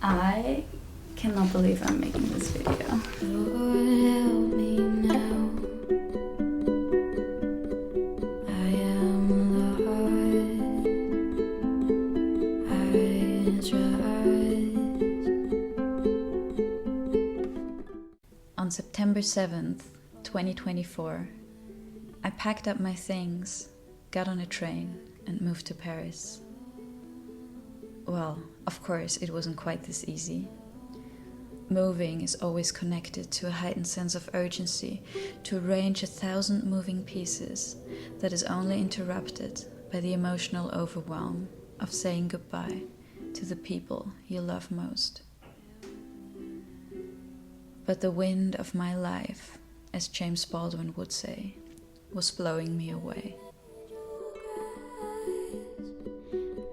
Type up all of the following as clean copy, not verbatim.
I cannot believe I'm making this video. Lord, help me now. I am lost. I trust. On September 7th, 2024, I packed up my things, got on a train, and moved to Paris. Well, of course, it wasn't quite this easy. Moving is always connected to a heightened sense of urgency, to arrange 1,000 moving pieces that is only interrupted by the emotional overwhelm of saying goodbye to the people you love most. But the wind of my life, as James Baldwin would say, was blowing me away.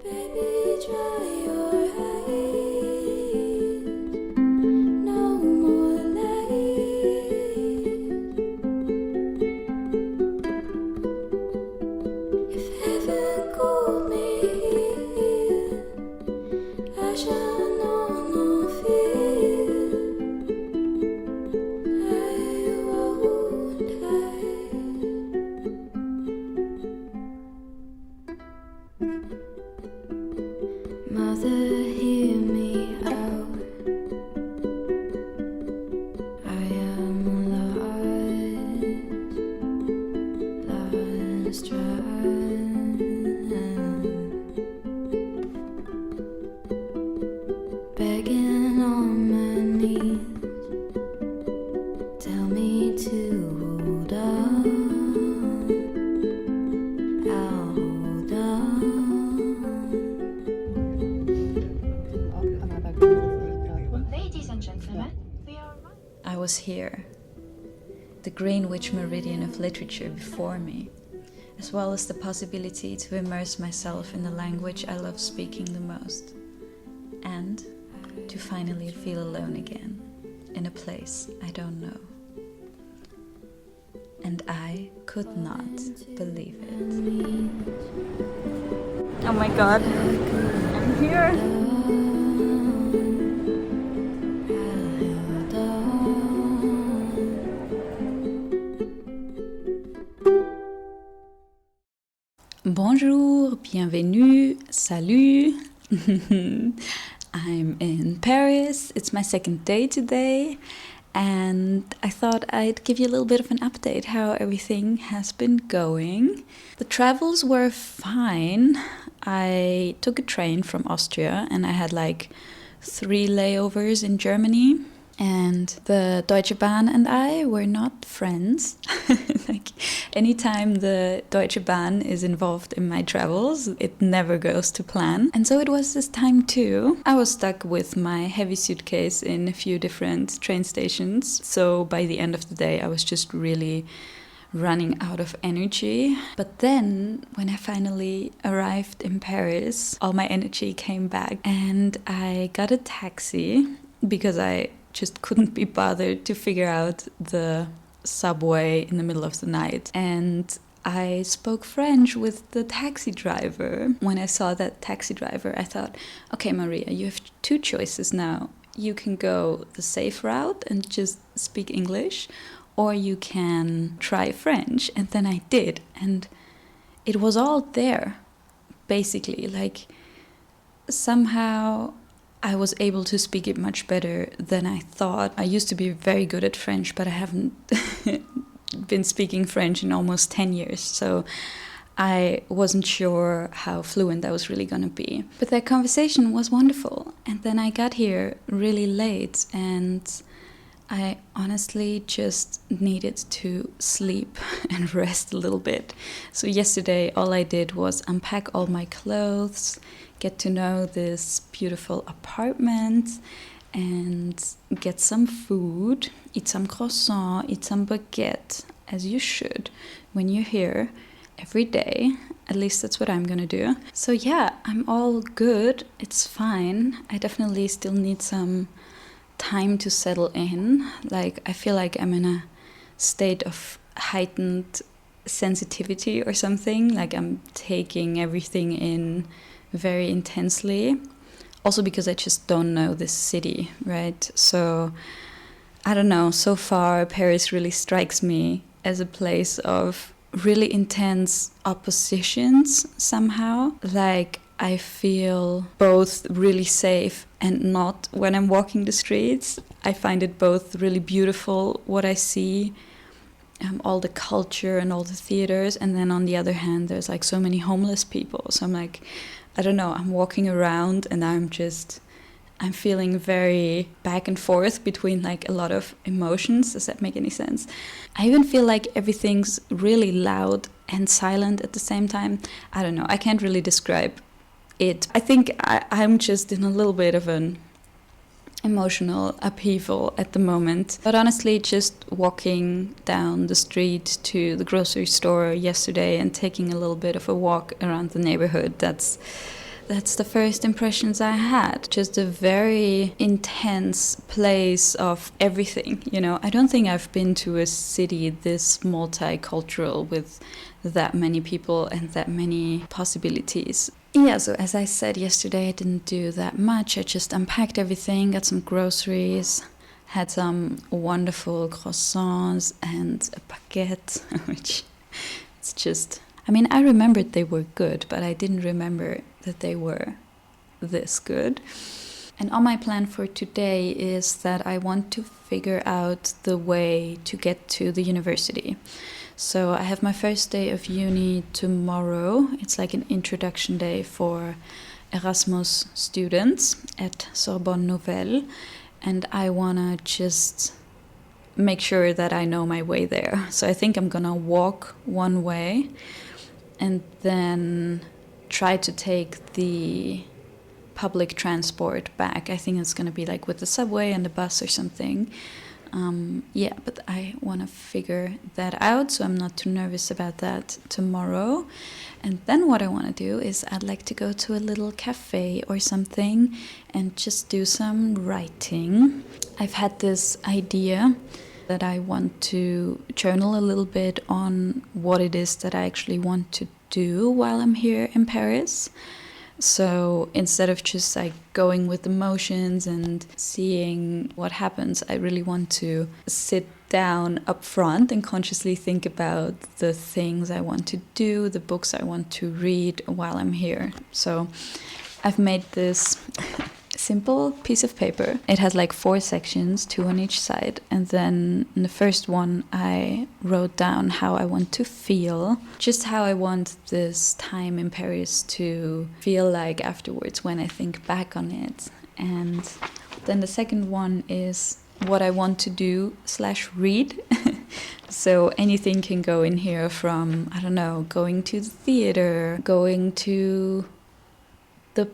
Baby, dry your eyes. No more lies. If heaven called me here, I shall know no fear. I won't hide. Mother, hear me out. I am lost begging on my knees. Tell me to hold on. I'll hold on. Ladies and gentlemen, we are I was here, the Greenwich meridian of literature before me, as well as the possibility to immerse myself in the language I love speaking the most, and to finally feel alone again, in a place I don't know. And I could not believe it. Oh my god, I'm here! Bonjour, bienvenue, salut. I'm in Paris. It's my second day today, and I thought I'd give you a little bit of an update how everything has been going. The travels were fine. I took a train from Austria and I had like 3 layovers in Germany. And the Deutsche Bahn and I were not friends. Like, anytime the Deutsche Bahn is involved in my travels, it never goes to plan. And so it was this time too. I was stuck with my heavy suitcase in a few different train stations. So by the end of the day, I was just really running out of energy. But then, when I finally arrived in Paris, all my energy came back. And I got a taxi because I just couldn't be bothered to figure out the subway in the middle of the night. And I spoke French with the taxi driver. When I saw that taxi driver, I thought, okay, Maria, you have 2 choices now. You can go the safe route and just speak English, or you can try French. And then I did. And it was all there, basically. Like, somehow I was able to speak it much better than I thought. I used to be very good at French, but I haven't been speaking French in almost 10 years. So I wasn't sure how fluent I was really going to be. But that conversation was wonderful. And then I got here really late and I honestly just needed to sleep and rest a little bit. So yesterday all I did was unpack all my clothes, get to know this beautiful apartment, and get some food, eat some croissant, eat some baguette, as you should when you're here every day. At least that's what I'm gonna do. So yeah, I'm all good. It's fine. I definitely still need some time to settle in. Like, I feel like I'm in a state of heightened sensitivity or something. Like, I'm taking everything in very intensely. Also because I just don't know this city, right? So I don't know, so far Paris really strikes me as a place of really intense oppositions somehow. Like I feel both really safe and not when I'm walking the streets. I find it both really beautiful what I see, all the culture and all the theaters, and then on the other hand there's like so many homeless people. So I'm like, I don't know, I'm walking around and I'm feeling very back and forth between like a lot of emotions. Does that make any sense? I even feel like everything's really loud and silent at the same time. I don't know, I can't really describe it. I think I'm just in a little bit of an emotional upheaval at the moment. But honestly, just walking down the street to the grocery store yesterday and taking a little bit of a walk around the neighborhood, that's the first impressions I had. Just a very intense place of everything, you know. I don't think I've been to a city this multicultural with that many people and that many possibilities. Yeah, so as I said yesterday, I didn't do that much. I just unpacked everything, got some groceries, had some wonderful croissants and a baguette, which it's just... I mean, I remembered they were good, but I didn't remember that they were this good. And on my plan for today is that I want to figure out the way to get to the university. So I have my first day of uni tomorrow. It's like an introduction day for Erasmus students at Sorbonne Nouvelle. And I want to just make sure that I know my way there. So I think I'm going to walk one way and then try to take the public transport back. I think it's going to be like with the subway and the bus or something. Yeah, but I want to figure that out, so I'm not too nervous about that tomorrow. And then what I want to do is I'd like to go to a little cafe or something and just do some writing. I've had this idea that I want to journal a little bit on what it is that I actually want to do while I'm here in Paris. So instead of just like going with emotions and seeing what happens, I really want to sit down up front and consciously think about the things I want to do, the books I want to read while I'm here. So I've made this simple piece of paper. It has like 4 sections, 2 on each side. And then in the first one, I wrote down how I want to feel, just how I want this time in Paris to feel like afterwards when I think back on it. And then the second one is what I want to do / read. So anything can go in here from, I don't know, going to the theater, going to the...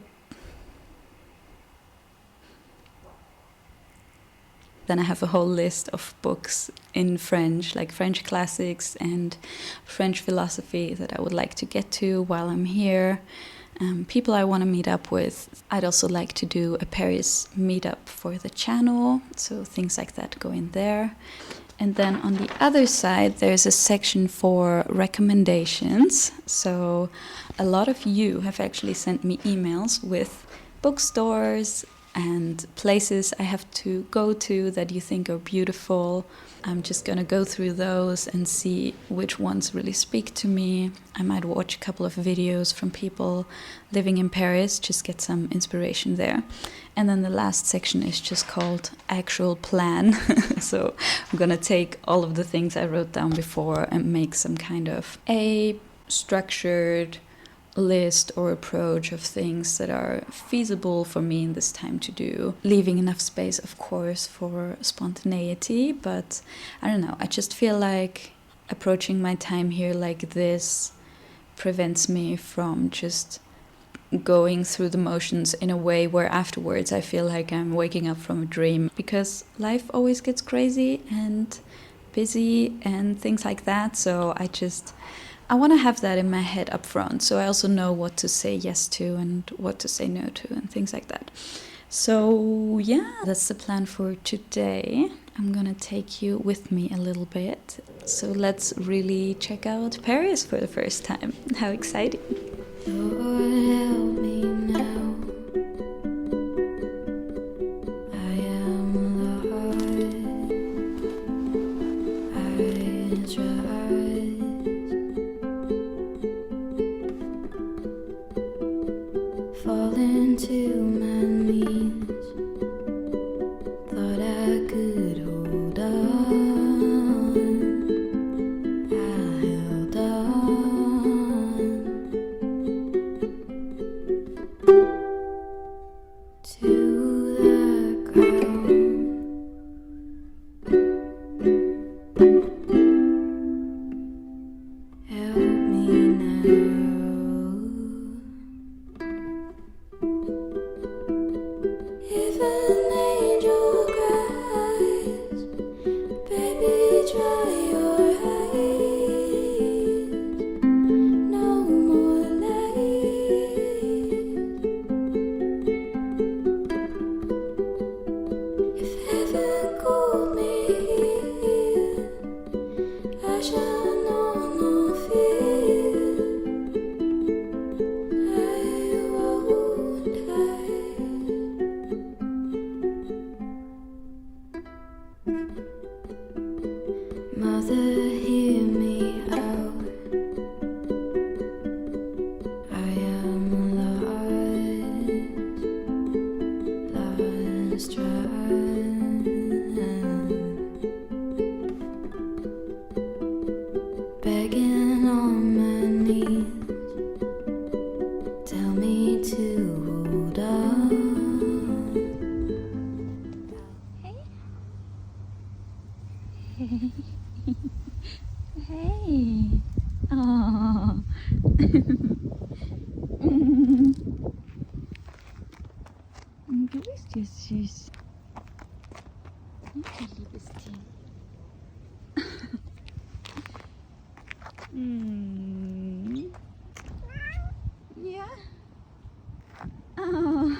Then I have a whole list of books in French, like French classics and French philosophy that I would like to get to while I'm here. People I want to meet up with. I'd also like to do a Paris meetup for the channel, so things like that go in there. And then on the other side, there's a section for recommendations. So a lot of you have actually sent me emails with bookstores and places I have to go to that you think are beautiful. I'm just gonna go through those and see which ones really speak to me. I might watch a couple of videos from people living in Paris, just get some inspiration there. And then the last section is just called Actual Plan. So I'm gonna take all of the things I wrote down before and make some kind of a structured list or approach of things that are feasible for me in this time to do, leaving enough space of course for spontaneity. But I don't know, I just feel like approaching my time here like this prevents me from just going through the motions in a way where afterwards I feel like I'm waking up from a dream, because life always gets crazy and busy and things like that. So I want to have that in my head up front, so I also know what to say yes to and what to say no to and things like that. So yeah, that's the plan for today. I'm gonna take you with me a little bit. So let's really check out Paris for the first time. How exciting. Lord, help me now. falling to my knees. Thought I could hold on. I held on to the ground. Help me now. If an angel cries, baby, dry your eyes. No more lies. If heaven called me here, I shall know no fear. I won't hide. Mother, hear me out. I am lost, begging on my knees. Tell me to hold on. Hey. Oh. Du bist ja süß. Danke, liebes Tier. Ja. Oh.